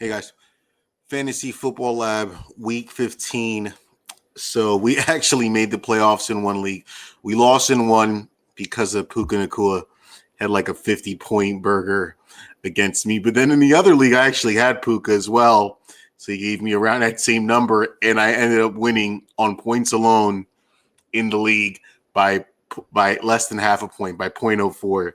Hey guys, Fantasy Football Lab Week 15. So we actually made the playoffs in one league. We lost in one because of Puka Nakua had like a 50-point burger against me. But then in the other league, I actually had Puka as well. So he gave me around that same number, and I ended up winning on points alone in the league by less than half a point, by 0.04.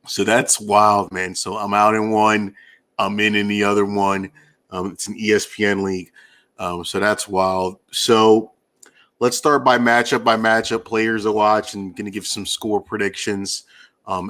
So that's wild, man. So I'm out in one. I'm in the other one. It's an ESPN league. So that's wild. So let's start by matchup, players to watch, and going to give some score predictions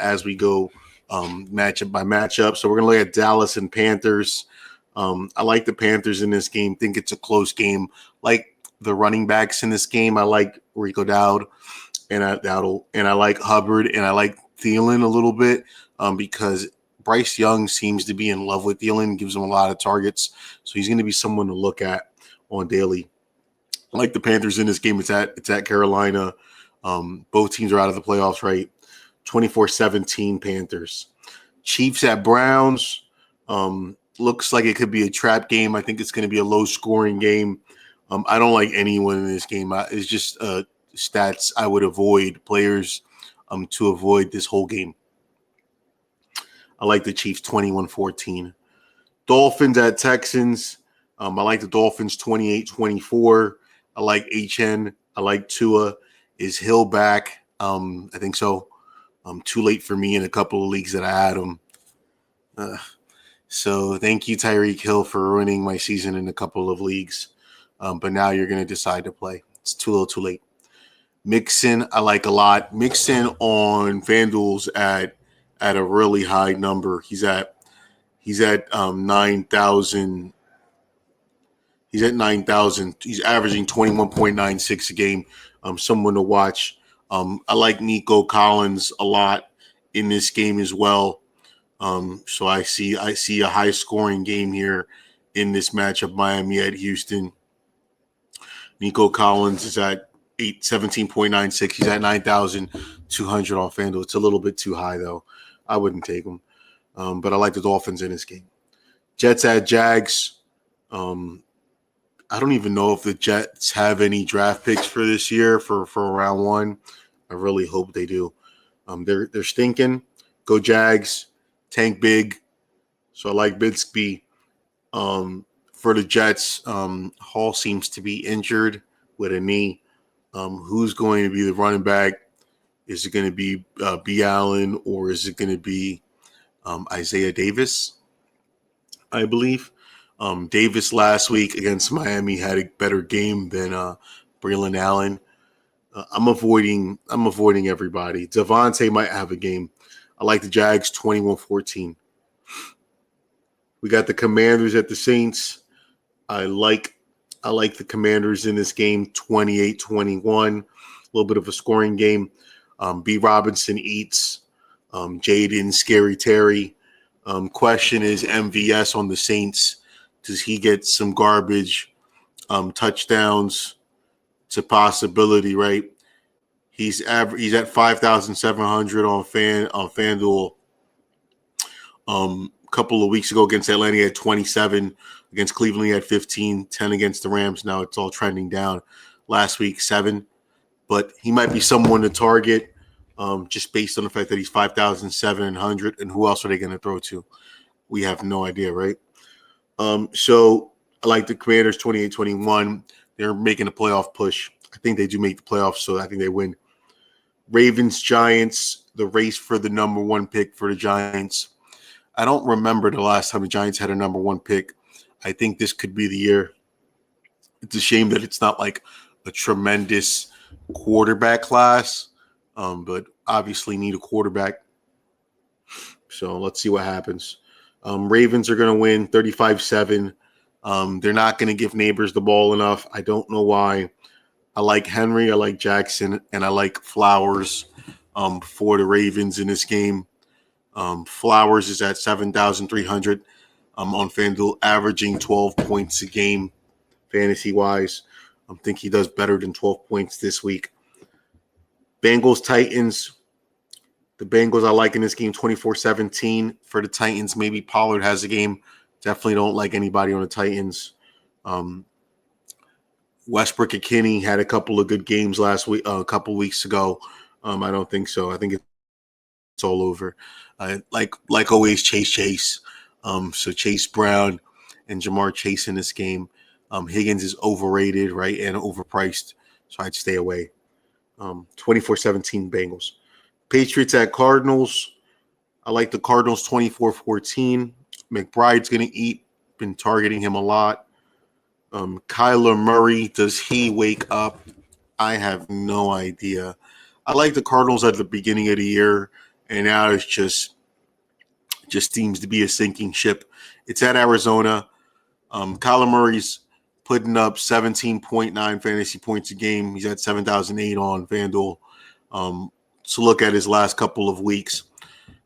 as we go matchup by matchup. So we're going to look at Dallas and Panthers. I like the Panthers in this game. Think it's a close game. Like the running backs in this game, I like Rico Dowd and I like Hubbard, and I like Thielen a little bit because Bryce Young seems to be in love with Thielen, gives him a lot of targets. So he's going to be someone to look at on daily. I like the Panthers in this game. It's at Carolina. Both teams are out of the playoffs, right? 24-17 Panthers. Chiefs at Browns. Looks like it could be a trap game. I think it's going to be a low-scoring game. I don't like anyone in this game. It's just stats I would avoid, players to avoid this whole game. I like the Chiefs 21-14. Dolphins at Texans. I like the Dolphins 28-24. I like HN. I like Tua. Is Hill back? I think so. Too late for me in a couple of leagues that I had him. So thank you, Tyreek Hill, for ruining my season in a couple of leagues. But now you're going to decide to play. It's too little too late. Mixon, I like a lot. Mixon on FanDuel's at a really high number. He's at 9,000. He's at 9,000. He's averaging 21.96 a game. Someone to watch. I like Nico Collins a lot in this game as well. So I see a high scoring game here in this matchup. Miami at Houston. Nico Collins is at 17.96. He's at 9,200 on FanDuel. It's a little bit too high though. I wouldn't take him. But I like the Dolphins in this game. Jets at Jags. I don't even know if the Jets have any draft picks for this year for round one. I really hope they do. They're stinking. Go Jags. Tank big. So I like Bigsby. For the Jets, Hall seems to be injured with a knee. Who's going to be the running back? Is it going to be B. Allen, or is it going to be Isaiah Davis? I believe. Davis last week against Miami had a better game than Braylon Allen. I'm avoiding everybody. Devontae might have a game. I like the Jags 21-14. We got the Commanders at the Saints. I like the Commanders in this game 28-21. A little bit of a scoring game. B. Robinson eats. Jaden Scary Terry. Question is MVS on the Saints. Does he get some garbage touchdowns? It's a possibility, right? He's at 5,700 on FanDuel. A couple of weeks ago against Atlanta, he had 27. Against Cleveland, he had 15. 10 against the Rams. Now it's all trending down. Last week, 7. But he might be someone to target just based on the fact that he's 5,700. And who else are they going to throw to? We have no idea, right? So I like the Commanders 28-21. They're making a playoff push. I think they do make the playoffs, so I think they win. Ravens, Giants, the race for the number one pick for the Giants. I don't remember the last time the Giants had a number one pick. I think this could be the year. It's a shame that it's not like a tremendous quarterback class, but obviously need a quarterback. So let's see what happens. Ravens are going to win 35-7. They're not going to give Neighbors the ball enough. I don't know why. I like Henry, I like Jackson, and I like Flowers for the Ravens in this game. Flowers is at 7,300 on FanDuel, averaging 12 points a game fantasy-wise. I think he does better than 12 points this week. Bengals, Titans. The Bengals I like in this game 24-17 for the Titans. Maybe Pollard has a game. Definitely don't like anybody on the Titans. Westbrook and Kinney had a couple of good games last week, a couple weeks ago. I don't think so. I think it's all over. Like always, Chase. So Chase Brown and Jamar Chase in this game. Higgins is overrated, right, and overpriced. So I'd stay away. 24-17 Bengals. Patriots at Cardinals. I like the Cardinals 24-14. McBride's going to eat. Been targeting him a lot. Kyler Murray, does he wake up? I have no idea. I like the Cardinals at the beginning of the year, and now it's just seems to be a sinking ship. It's at Arizona. Kyler Murray's putting up 17.9 fantasy points a game. He's at 7,008 on FanDuel. To look at his last couple of weeks.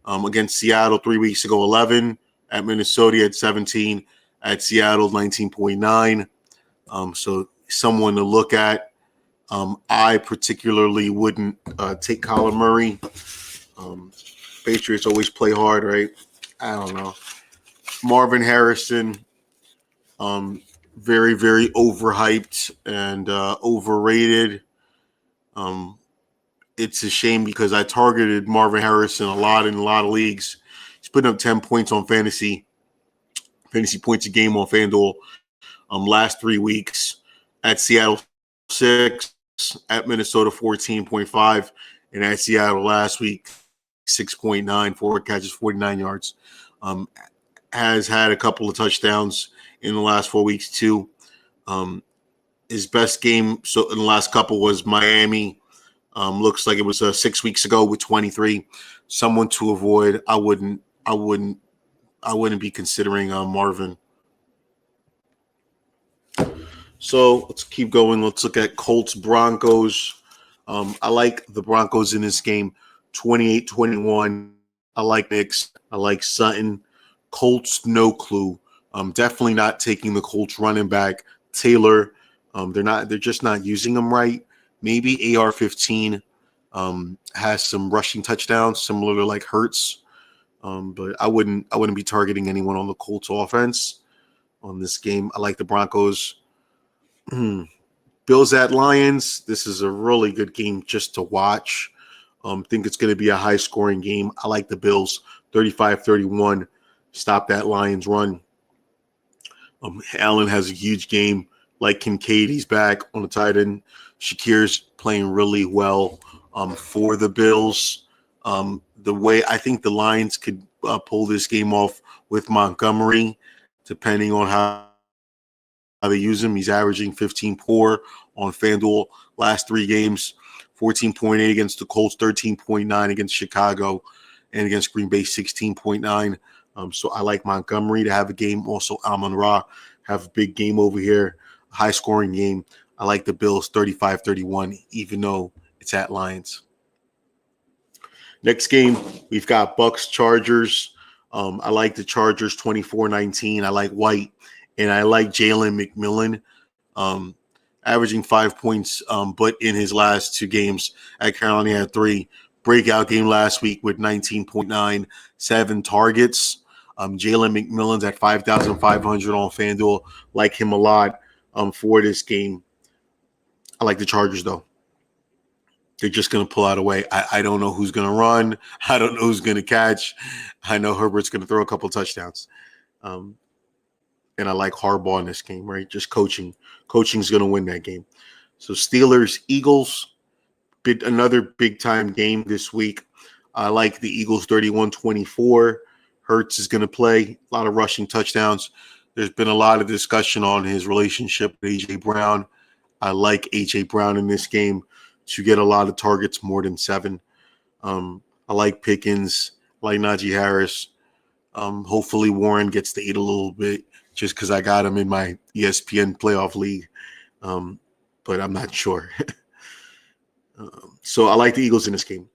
Against Seattle 3 weeks ago, 11. At Minnesota at 17. At Seattle, 19.9. So someone to look at. I particularly wouldn't take Kyler Murray. Patriots always play hard, right? I don't know. Marvin Harrison, very, very overhyped and overrated. It's a shame because I targeted Marvin Harrison a lot in a lot of leagues. He's putting up 10 points on fantasy points a game on FanDuel. Last 3 weeks at Seattle 6, at Minnesota 14.5, and at Seattle last week 6.9, 4 catches, 49 yards. Has had a couple of touchdowns in the last 4 weeks too. His best game in the last couple was Miami. Looks like it was 6 weeks ago with 23. Someone to avoid. I wouldn't be considering Marvin. So let's keep going. Let's look at Colts Broncos. I like the Broncos in this game, 28-21. I like Knicks. I like Sutton. Colts, no clue. Definitely not taking the Colts running back Taylor. They're just not using him right. Maybe AR-15 has some rushing touchdowns, similar to like Hurts. But I wouldn't be targeting anyone on the Colts offense on this game. I like the Broncos. Bills at Lions. This is a really good game just to watch. Think it's going to be a high-scoring game. I like the Bills, 35-31. Stop that Lions run. Allen has a huge game. Like Kincaid, he's back on the tight end. Shakir's playing really well for the Bills. The way I think the Lions could pull this game off with Montgomery, depending on how they use him. He's averaging 15.4 on FanDuel last 3 games, 14.8 against the Colts, 13.9 against Chicago, and against Green Bay, 16.9. So I like Montgomery to have a game. Also, Amon-Ra have a big game over here, high-scoring game. I like the Bills 35-31, even though it's at Lions. Next game, we've got Bucks-Chargers. I like the Chargers 24-19. I like White, and I like Jalen McMillan, averaging 5 points, but in his last 2 games at Carolina, he had 3. Breakout game last week with 19.9, 7 targets. Jalen McMillan's at 5,500 on FanDuel. Like him a lot for this game. I like the Chargers, though. They're just going to pull out a way. I don't know who's going to run. I don't know who's going to catch. I know Herbert's going to throw a couple of touchdowns. And I like Harbaugh in this game, right? Just coaching. Coaching's going to win that game. So Steelers, Eagles, another big-time game this week. I like the Eagles 31-24. Hurts is going to play. A lot of rushing touchdowns. There's been a lot of discussion on his relationship with A.J. Brown. I like A.J. Brown in this game to get a lot of targets, more than 7. I like Pickens. I like Najee Harris. Hopefully Warren gets to 8 a little bit just because I got him in my ESPN playoff league. But I'm not sure. So I like the Eagles in this game.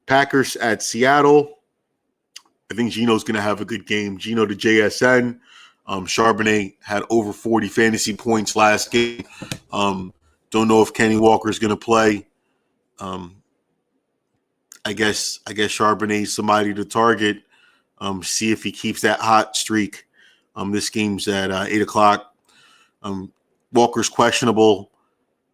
Packers at Seattle. I think Geno's going to have a good game. Geno to JSN. Charbonnet had over 40 fantasy points last game. Don't know if Kenny Walker is going to play. I guess Charbonnet's somebody to target. See if he keeps that hot streak. This game's at 8 o'clock. Walker's questionable.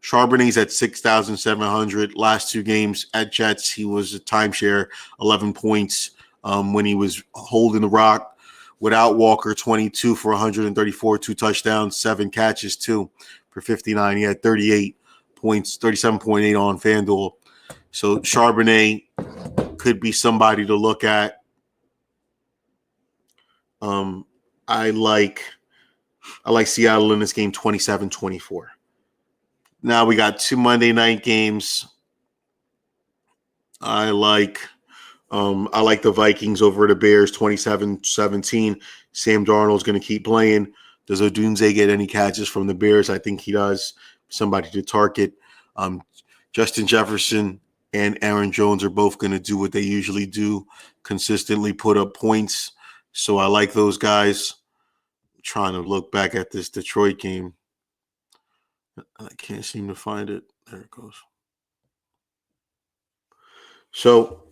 Charbonnet's at 6,700. Last two games at Jets, he was a timeshare, 11 points when he was holding the rock. Without Walker, 22 for 134, 2 touchdowns, 7 catches, 2 for 59. He had 38 points, 37.8 on FanDuel. So Charbonnet could be somebody to look at. I like Seattle in this game 27-24. Now we got 2 Monday night games. I like the Vikings over the Bears 27-17. Sam Darnold's going to keep playing. Does Odunze get any catches from the Bears? I think he does. Somebody to target. Justin Jefferson and Aaron Jones are both going to do what they usually do, consistently put up points. So I like those guys. I'm trying to look back at this Detroit game. I can't seem to find it. There it goes. So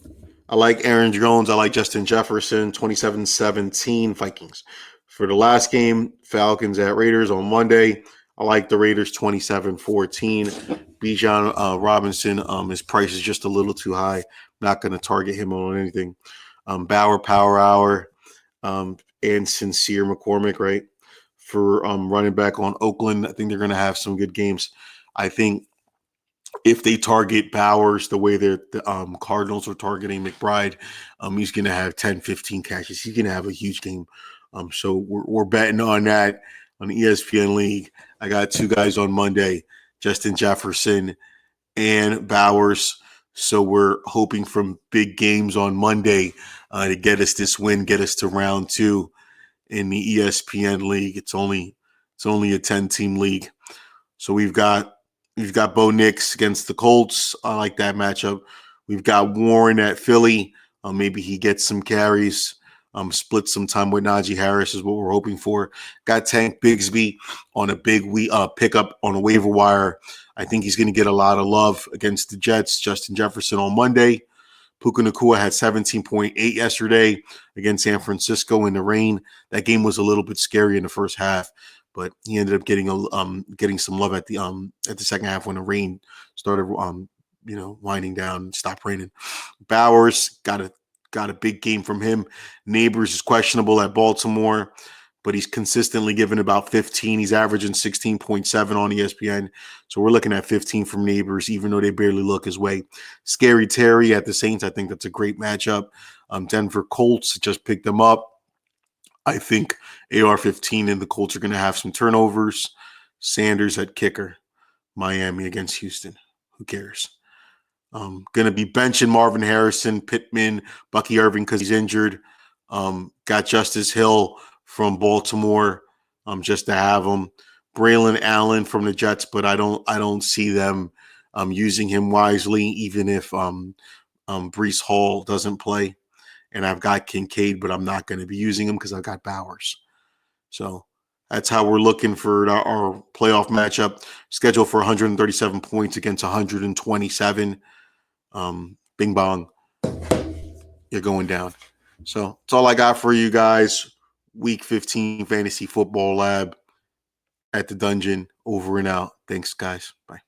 I like Aaron Jones. I like Justin Jefferson, 27-17 Vikings. For the last game, Falcons at Raiders on Monday, I like the Raiders 27-14. Bijan Robinson, his price is just a little too high. Not going to target him on anything. Bauer, Power Hour, and Sincere McCormick, right? For running back on Oakland, I think they're going to have some good games. I think if they target Bowers the way the Cardinals are targeting McBride, he's going to have 10, 15 catches. He's going to have a huge game. So we're betting on that on the ESPN League. I got 2 guys on Monday, Justin Jefferson and Bowers. So we're hoping from big games on Monday to get us this win, get us to round 2 in the ESPN League. It's only a 10-team league. So we've got Bo Nix against the Colts. I like that matchup. We've got Warren at Philly. Maybe he gets some carries. Split some time with Najee Harris is what we're hoping for. Got Tank Bigsby on a big pickup on a waiver wire. I think he's going to get a lot of love against the Jets. Justin Jefferson on Monday. Puka Nacua had 17.8 yesterday against San Francisco in the rain. That game was a little bit scary in the first half, but he ended up getting some love at the second half when the rain started winding down and stopped raining. Bowers got a big game from him. Neighbors is questionable at Baltimore, but he's consistently given about 15. He's averaging 16.7 on ESPN. So we're looking at 15 from Neighbors, even though they barely look his way. Scary Terry at the Saints, I think that's a great matchup. Denver Colts just picked them up. I think AR-15 and the Colts are going to have some turnovers. Sanders at kicker. Miami against Houston. Who cares? Going to be benching Marvin Harrison, Pittman, Bucky Irving because he's injured. Got Justice Hill from Baltimore just to have him. Braylon Allen from the Jets, but I don't see them using him wisely, even if Breece Hall doesn't play. And I've got Kincaid, but I'm not going to be using him because I've got Bowers. So that's how we're looking for our playoff matchup. Scheduled for 137 points against 127. Bing bong. You're going down. So that's all I got for you guys. Week 15 Fantasy Football Lab at the dungeon. Over and out. Thanks, guys. Bye.